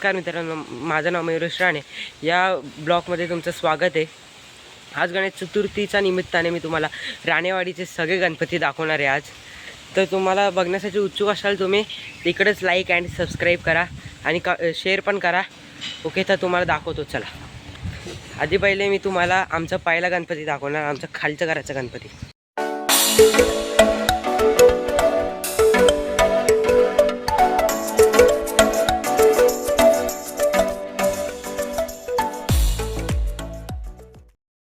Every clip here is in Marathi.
नमस्कार मित्रांनो, माझं नाव मयूरेश राणे. या ब्लॉगमध्ये तुमचं स्वागत आहे. आज गणेश चतुर्थीच्या निमित्ताने मी तुम्हाला राणेवाडीचे सगळे गणपती दाखवणार आहे आज. तर तुम्हाला बघण्यासाठी उत्सुक असाल तुम्ही तिकडेच लाईक अँड सबस्क्राईब करा आणि शेअर पण करा. ओके, तर तुम्हाला दाखवतो. चला, आधी पहिले मी तुम्हाला आमचा पहिला गणपती दाखवणार, आमचा खालच्या घराचा गणपती.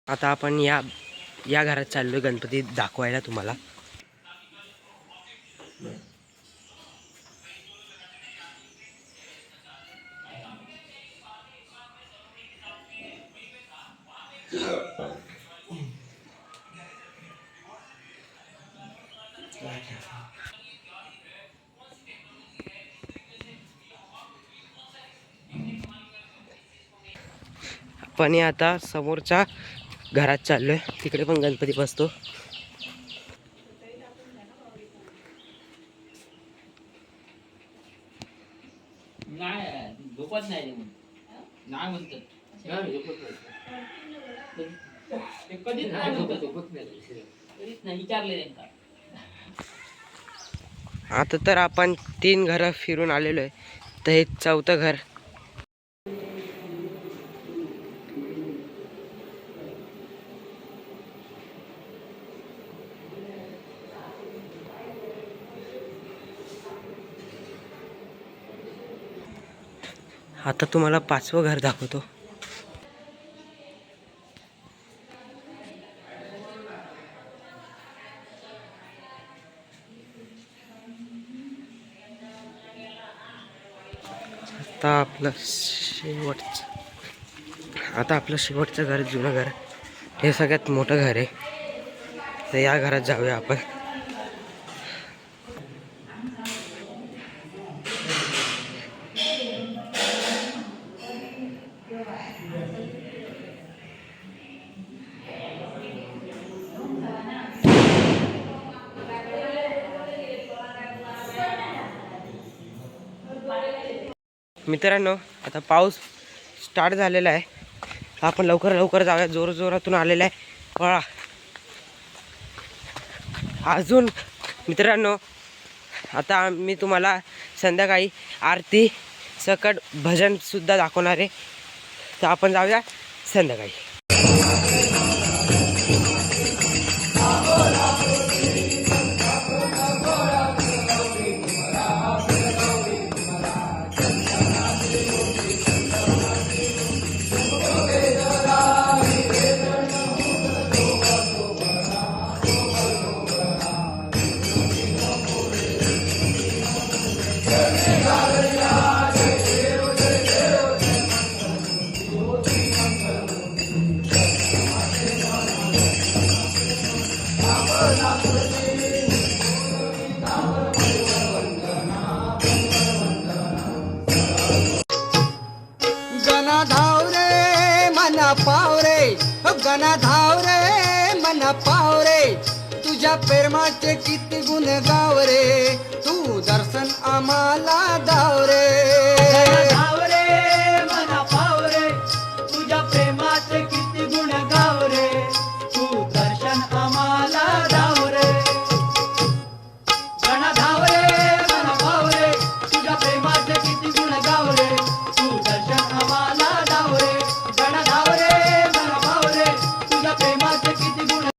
आता आपण या घरात चाललोय गणपती दाखवायला तुम्हाला. पण आता समोरच्या घरात चाललोय, तिकडे पण गणपती बसतो. आता तर आपण 3 घरं फिरून आलेलो आहे, तर हे 4थं घर. आता तुम्हाला 5वं घर दाखवतो. आता आपलं शेवटचं घर, जुनं घर, हे सगळ्यात मोठं घर आहे. तर या घरात जाऊया आपण. मित्रांनो, आता पाऊस स्टार्ट झालेला आहे. आपण लवकर जाऊया. जोरातून आलेला आहे पळा. अजून मित्रांनो, आता मी तुम्हाला संध्याकाळी आरती सकट भजनसुद्धा दाखवणार आहे. तर आपण जाऊया संध्याकाळी. गणा धाव रे मना पाव रे, गणा धाव रे मना पाव रे, तुझ्या प्रेमाचे किती गुण गाव रे, तू दर्शन आम्हाला दाव रे.